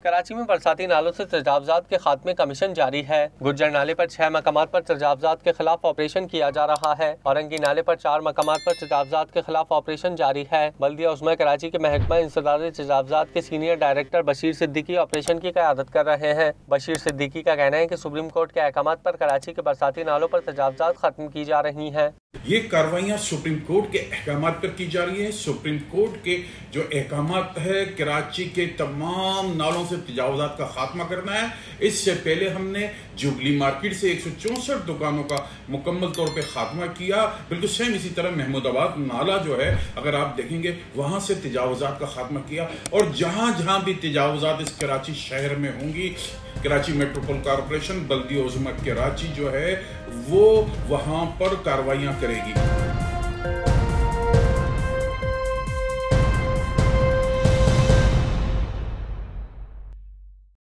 कराची में बरसाती नालों से तजावजात के खात्मे का मिशन जारी है। गुज्जर नाले पर 6 मकामात पर तजावजात के खिलाफ ऑपरेशन किया जा रहा है। औरंगी नाले पर 4 मकामात पर तजावजात के खिलाफ ऑपरेशन जारी है। बल्दिया उस्मा कराची के महकमा इंसदाद तजावजात के senior director Bashir Siddiqui operation की क़यादत कर रहे हैं। बशीर सिद्दीकी का कहना है कि सुप्रीम कोर्ट के अहकामात पर कराची के बरसाती नालों पर तजावजात खत्म की जा रही हैं। ये कार्रवाइयाँ सुप्रीम कोर्ट के अहकामात पर की जा रही है। सुप्रीम कोर्ट के जो अहकामात है, कराची के तमाम नालों से तजावजात का खात्मा करना है। इससे पहले हमने जुबली मार्केट से 164 दुकानों का मुकम्मल तौर पे खात्मा किया। बिल्कुल सेम इसी तरह महमूदाबाद नाला जो है, अगर आप देखेंगे, वहां से तजावजात का खात्मा किया। और जहां जहां भी तजावजात इस कराची शहर में होंगी, कराची मेट्रोपॉलिटन कॉरपोरेशन बल्दिया उज़्मा कराची जो है वो वहां पर कार्रवाइयां करेगी।